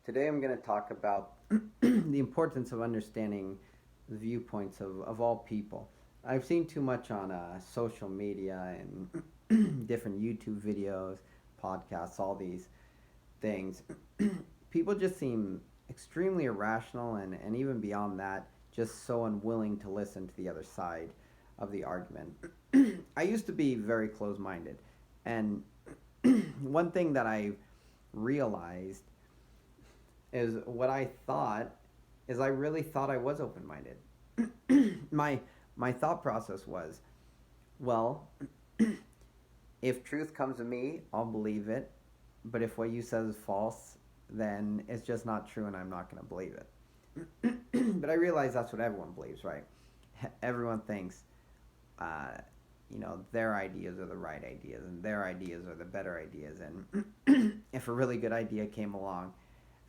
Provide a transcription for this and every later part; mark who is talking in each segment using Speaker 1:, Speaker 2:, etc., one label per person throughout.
Speaker 1: Today I'm going to talk about the importance of understanding the viewpoints of all people. I've seen too much on social media and different YouTube videos, podcasts, all these things. People just seem extremely irrational and even beyond that, just so unwilling to listen to the other side of the argument. I used to be very close minded, and one thing that I realized is what I thought is I really thought I was open minded. My thought process was, well, if truth comes to me, I'll believe it. But if what you said is false, then it's just not true and I'm not going to believe it. But I realize that's what everyone believes, right? Everyone thinks, their ideas are the right ideas and their ideas are the better ideas. And if a really good idea came along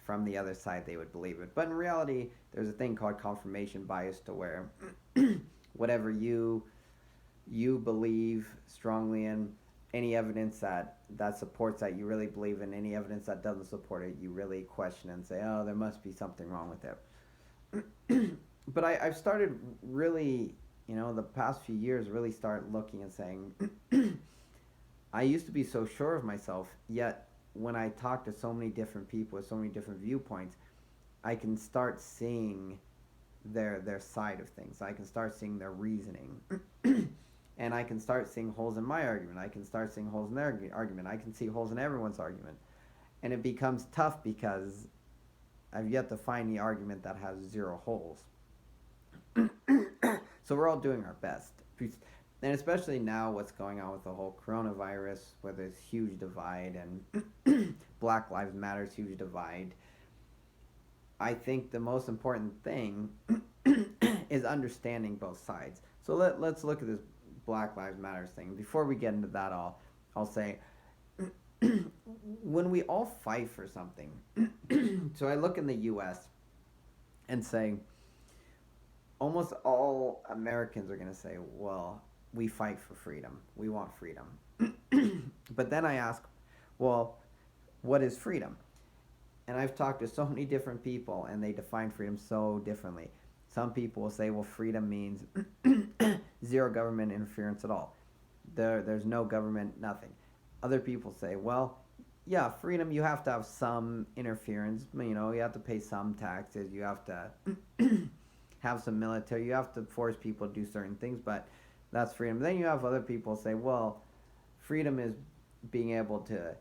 Speaker 1: from the other side, they would believe it. But in reality, there's a thing called confirmation bias to where whatever you believe strongly in, any evidence that supports that you really believe in, any evidence that doesn't support it, you really question and say, oh, there must be something wrong with it. But I've started really, the past few years, really start looking and saying, I used to be so sure of myself, yet when I talk to so many different people with so many different viewpoints, I can start seeing their side of things. I can start seeing their reasoning. And I can start seeing holes in my argument. I can start seeing holes in their argument. I can see holes in everyone's argument. And it becomes tough because I've yet to find the argument that has zero holes. So we're all doing our best. And especially now what's going on with the whole coronavirus, where there's huge divide and Black Lives Matter's huge divide. I think the most important thing is understanding both sides. So let's look at this Black Lives Matter thing. Before we get into that, I'll say, when we all fight for something, so I look in the U.S. and say, almost all Americans are going to say, well, we fight for freedom. We want freedom. But then I ask, well, what is freedom? And I've talked to so many different people, and they define freedom so differently. Some people will say, well, freedom means zero government interference at all. There's no government, nothing. Other people say, well, yeah, freedom, you have to have some interference. You have to pay some taxes. You have to have some military. You have to force people to do certain things, but that's freedom. Then you have other people say, well, freedom is being able to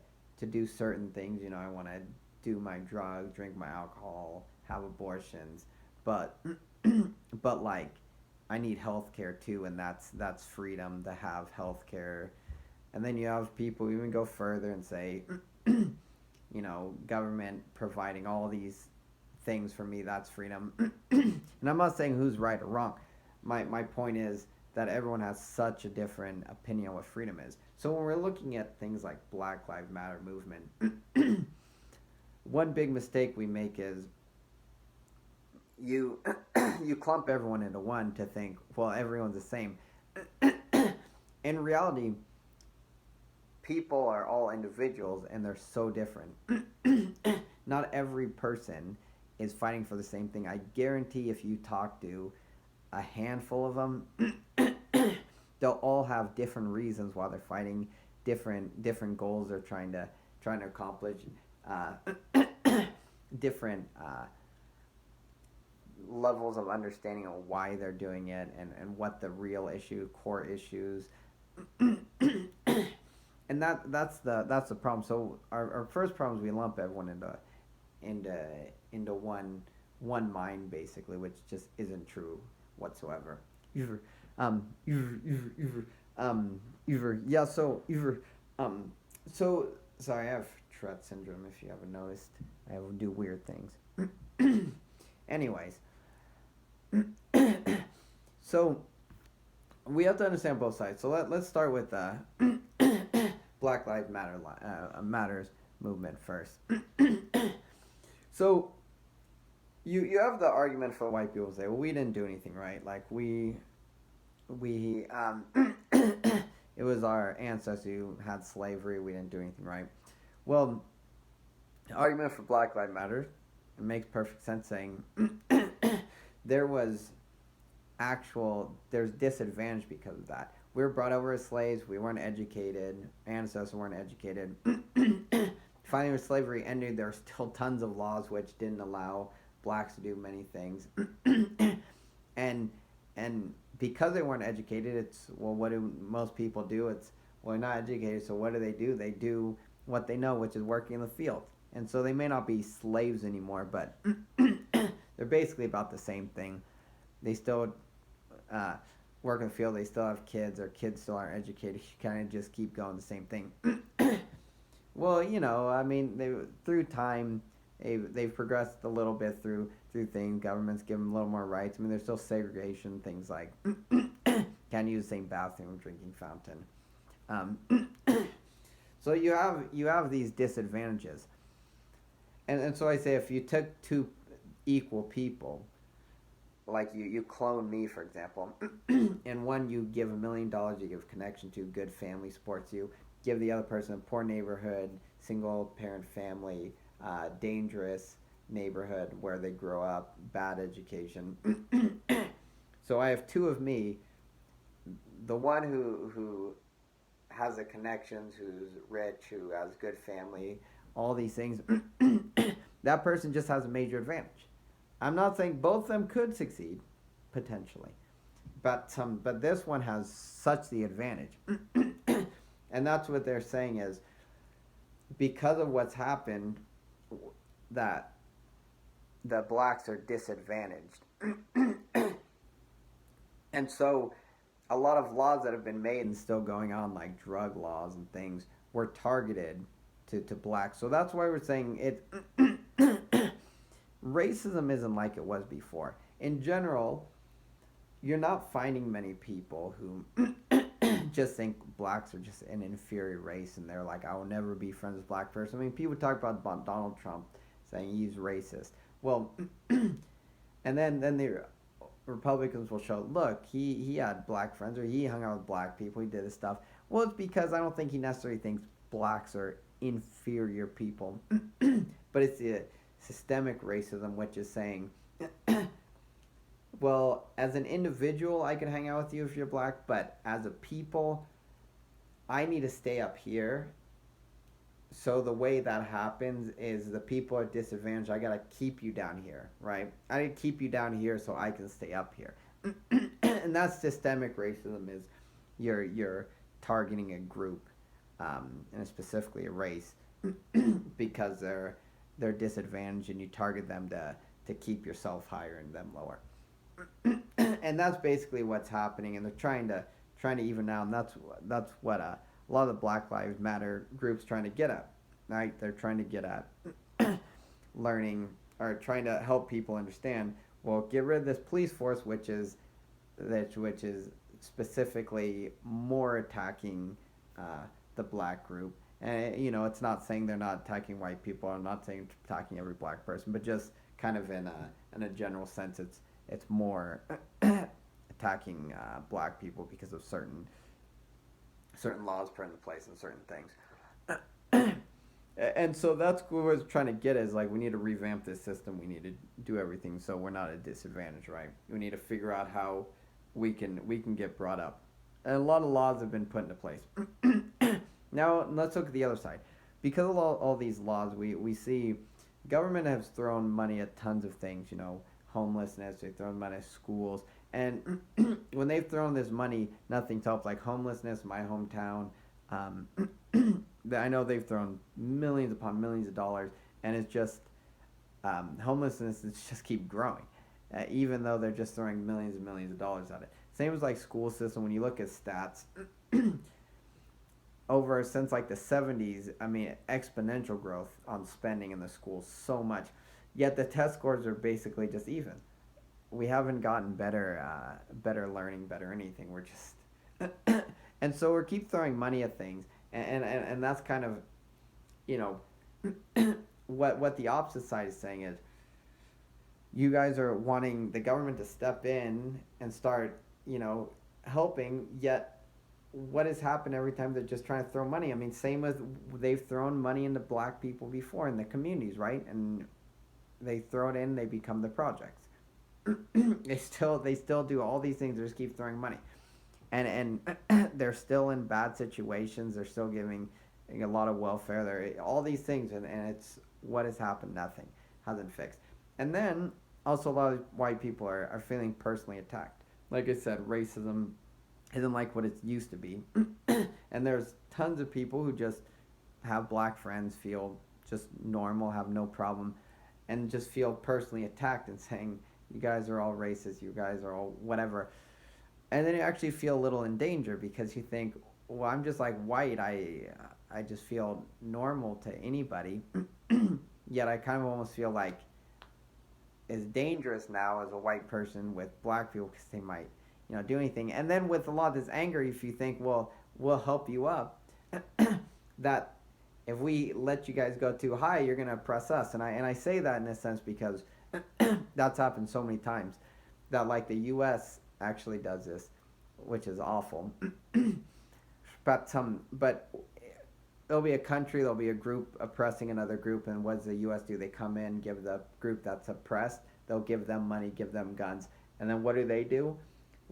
Speaker 1: do certain things. I want to do my drugs, drink my alcohol, have abortions, but like I need health care too, and that's freedom to have health care. And then you have people who even go further and say, government providing all these things for me, that's freedom. And I'm not saying who's right or wrong. My point is that everyone has such a different opinion on what freedom is. So when we're looking at things like Black Lives Matter movement, one big mistake we make is you clump everyone into one to think, well, everyone's the same. In reality, people are all individuals and they're so different. Not every person is fighting for the same thing. I guarantee if you talk to a handful of them, they'll all have different reasons why they're fighting, different goals they're trying to accomplish, different levels of understanding of why they're doing it and what the real core issues. And that's the problem. So our first problem is we lump everyone into one mind, basically, which just isn't true whatsoever. So sorry, I have Tourette syndrome. If you haven't noticed, I will do weird things. Anyways, so we have to understand both sides. So let's start with Black Lives Matters movement first. So you have the argument for white people say, well, we didn't do anything right. Like we it was our ancestors who had slavery. We didn't do anything right. Well, the argument for Black Lives Matter it makes perfect sense saying there's disadvantage because of that. We were brought over as slaves. We weren't educated. Ancestors weren't educated. Finally, when slavery ended, there were still tons of laws which didn't allow blacks to do many things. and and because they weren't educated, it's, well, what do most people do? It's, well, they're not educated, so what do? They do what they know, which is working in the field. And so they may not be slaves anymore, but they're basically about the same thing. They still work in the field. They still have kids. Their kids still aren't educated. You kind of just keep going the same thing. Well, I mean, through time, they've progressed a little bit through things. Governments give them a little more rights. I mean, there's still segregation, things like can't use the same bathroom, drinking fountain. So you have these disadvantages, and so I say, if you took two equal people, like you clone me, for example, and one you give $1 million, you give connection to, good family, supports you, give the other person a poor neighborhood, single parent family, dangerous neighborhood where they grow up, bad education. So I have two of me. The one who has the connections, who's rich, who has good family, all these things, that person just has a major advantage. I'm not saying both of them could succeed, potentially, but this one has such the advantage. And that's what they're saying is, because of what's happened, that the blacks are disadvantaged. And so a lot of laws that have been made and still going on, like drug laws and things, were targeted to blacks. So that's why we're saying it. Racism isn't like it was before. In general, you're not finding many people who just think blacks are just an inferior race, and they're like, I will never be friends with a black person. I mean, people talk about Donald Trump saying he's racist. Well, and then the Republicans will show, look, he had black friends, or he hung out with black people, he did this stuff. Well, it's because I don't think he necessarily thinks blacks are inferior people, but it's the systemic racism, which is saying, well, as an individual, I can hang out with you if you're black, but as a people, I need to stay up here. So the way that happens is the people are disadvantaged. I gotta keep you down here, right? I need to keep you down here so I can stay up here. And that's systemic racism, is you're targeting a group, and specifically a race, because they're disadvantaged, and you target them to keep yourself higher and them lower. And that's basically what's happening, and they're trying to even out, and that's what a lot of the Black Lives Matter groups trying to get at, right? They're trying to get at learning, or trying to help people understand, well, get rid of this police force, which is specifically more attacking the black group. And it's not saying they're not attacking white people. I'm not saying attacking every black person, but just kind of in a general sense, it's more attacking black people because of certain laws put into place and certain things. And so that's what we're trying to get, is like, we need to revamp this system. We need to do everything so we're not at a disadvantage, right? We need to figure out how we can get brought up. And a lot of laws have been put into place. Now let's look at the other side. Because of all these laws, we see government has thrown money at tons of things, homelessness, they've thrown money at schools. And when they've thrown this money, nothing's helped. Like homelessness, my hometown, I know they've thrown millions upon millions of dollars, and it's just homelessness just keep growing, even though they're just throwing millions and millions of dollars at it. Same as like school system. When you look at stats, over since like the 70s, I mean, exponential growth on spending in the schools, so much. Yet the test scores are basically just even. We haven't gotten better learning, better anything. We're just, and so we keep throwing money at things, and that's kind of, what the opposite side is saying is, you guys are wanting the government to step in and start, helping, yet what has happened every time they're just trying to throw money? I mean, same as they've thrown money into black people before in the communities, right? And they throw it in, they become the projects. They still do all these things. They just keep throwing money, and they're still in bad situations. They're still giving a lot of welfare. They're all these things, and it's what has happened. Nothing hasn't fixed. And then also a lot of white people are feeling personally attacked. Like I said, racism isn't like what it used to be, and there's tons of people who just have black friends, feel just normal, have no problem, and just feel personally attacked and saying, you guys are all racist, you guys are all whatever. And then you actually feel a little in danger because you think, well, I'm just like white, I just feel normal to anybody. Yet I kind of almost feel like it's dangerous now as a white person with black people because they might, do anything. And then with a lot of this anger, if you think, well, we'll help you up, that if we let you guys go too high, you're gonna oppress us. And I say that in a sense because that's happened so many times that like the U.S. actually does this, which is awful. But there'll be a country, there'll be a group oppressing another group, and what does the U.S. do? They come in, give the group that's oppressed, they'll give them money, give them guns, and then what do?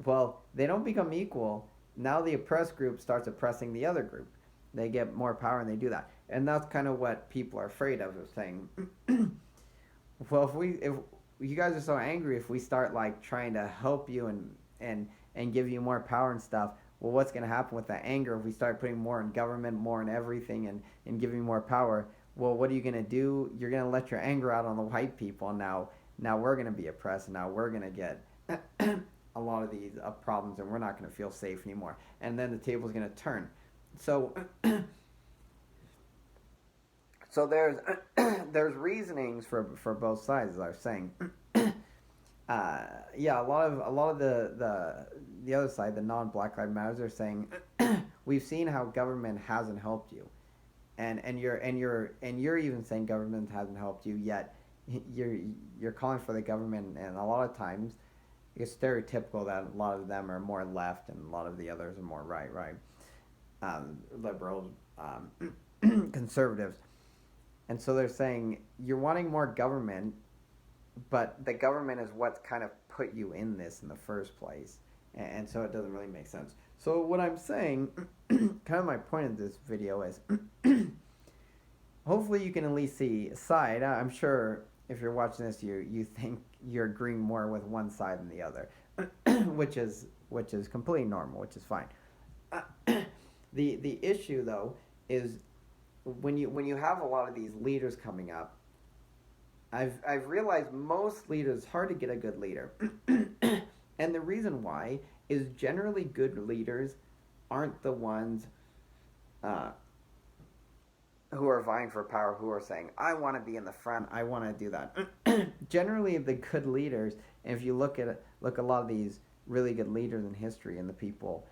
Speaker 1: Well, they don't become equal. Now the oppressed group starts oppressing the other group. They get more power and they do that, and that's kind of what people are afraid of saying. Well, if you guys are so angry, if we start like trying to help you and give you more power and stuff, well, what's going to happen with that anger if we start putting more in government, more in everything, and giving more power? Well, what are you going to do? You're going to let your anger out on the white people. Now we're going to be oppressed. Now we're going to get a lot of these problems, and we're not going to feel safe anymore. And then the table's going to turn. So, so there's reasonings for both sides, as I was saying. Yeah, a lot of the other side, the non-Black Lives Matters, are saying we've seen how government hasn't helped you, and you're even saying government hasn't helped you, yet you're calling for the government, and a lot of times it's stereotypical that a lot of them are more left and a lot of the others are more right, liberals, conservatives, and so they're saying you're wanting more government, but the government is what's kind of put you in this in the first place, and so it doesn't really make sense. So what I'm saying, kind of my point of this video is, hopefully you can at least see a side. I'm sure if you're watching this, you think you're agreeing more with one side than the other, which is completely normal, which is fine. The issue though is when you have a lot of these leaders coming up, I've realized most leaders, it's hard to get a good leader. And the reason why is generally good leaders aren't the ones who are vying for power, who are saying, I want to be in the front, I want to do that. Generally, the good leaders, and if you look a lot of these really good leaders in history and the people,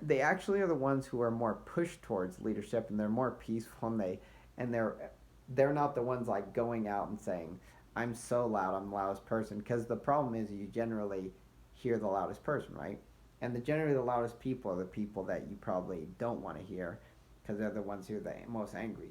Speaker 1: they actually are the ones who are more pushed towards leadership, and they're more peaceful, and they're not the ones like going out and saying, I'm so loud, I'm the loudest person, because the problem is you generally hear the loudest person, right? And generally the loudest people are the people that you probably don't want to hear, because they're the ones who are the most angry.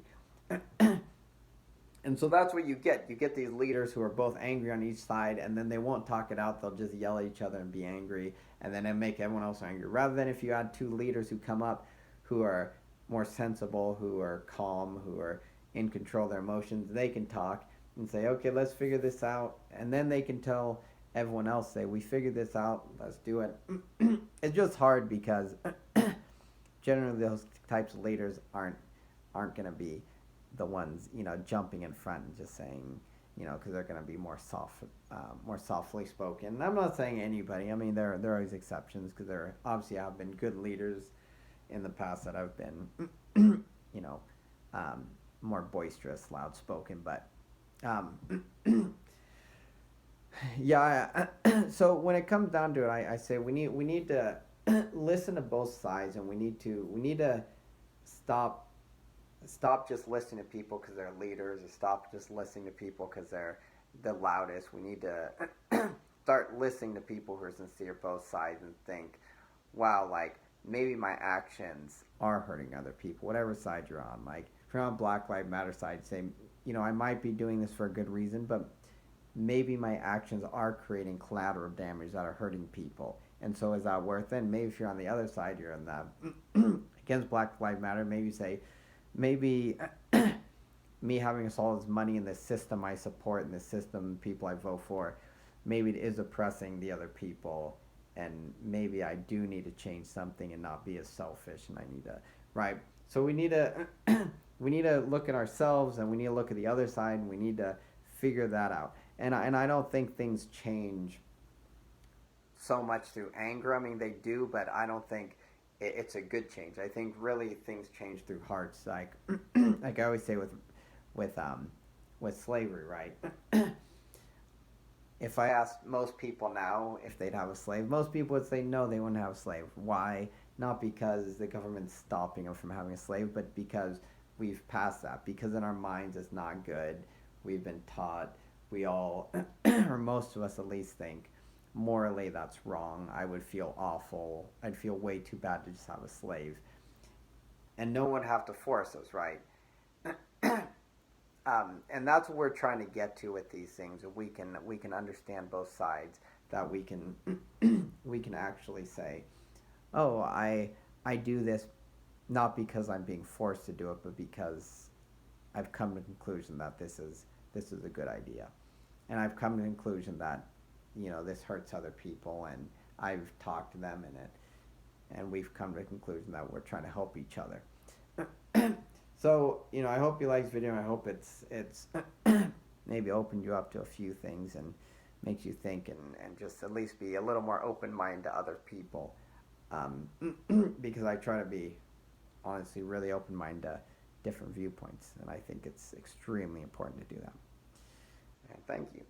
Speaker 1: And so that's what you get. You get these leaders who are both angry on each side, and then they won't talk it out. They'll just yell at each other and be angry, and then it make everyone else angry. Rather than if you had two leaders who come up who are more sensible, who are calm, who are in control of their emotions, they can talk and say, okay, let's figure this out. And then they can tell everyone else, say, we figured this out, let's do it. It's just hard because generally those types of leaders aren't going to be the ones, jumping in front and just saying, because they're going to be more softly spoken. And I'm not saying anybody. I mean, there are always exceptions, because there obviously have been good leaders in the past that have been, more boisterous, loud spoken. But yeah. So when it comes down to it, I say we need to listen to both sides, and we need to stop just listening to people because they're leaders, or stop just listening to people because they're the loudest. We need to start listening to people who are sincere, both sides, and think, wow, like maybe my actions are hurting other people, whatever side you're on. Like if you're on Black Lives Matter side, say I might be doing this for a good reason, but maybe my actions are creating collateral damage that are hurting people. And so is that worth it? And maybe if you're on the other side, you're in the against Black Lives Matter, maybe say, maybe me having all this money in this system I support, in this system people I vote for, maybe it is oppressing the other people, and maybe I do need to change something and not be as selfish, and I need to, right? So we need to we need to look at ourselves, and we need to look at the other side, and we need to figure that out. And I don't think things change so much through anger. I mean, they do, but I don't think it's a good change. I think really things change through hearts. Like like I always say with with slavery, right? If I asked most people now if they'd have a slave, most people would say no, they wouldn't have a slave. Why? Not because the government's stopping them from having a slave, but because we've passed that. Because in our minds it's not good. We've been taught. We all, or most of us at least, think morally that's wrong. I would feel awful. I'd feel way too bad to just have a slave. And no one would have to force us, right? And that's what we're trying to get to with these things. We can understand both sides. That we can we can actually say, oh, I do this not because I'm being forced to do it, but because I've come to the conclusion that this is a good idea, and I've come to the conclusion that this hurts other people, and I've talked to them in it, and we've come to the conclusion that we're trying to help each other. So, I hope you like this video. I hope it's maybe opened you up to a few things and makes you think, and just at least be a little more open-minded to other people. Because I try to be, honestly, really open-minded to different viewpoints, and I think it's extremely important to do that. And thank you.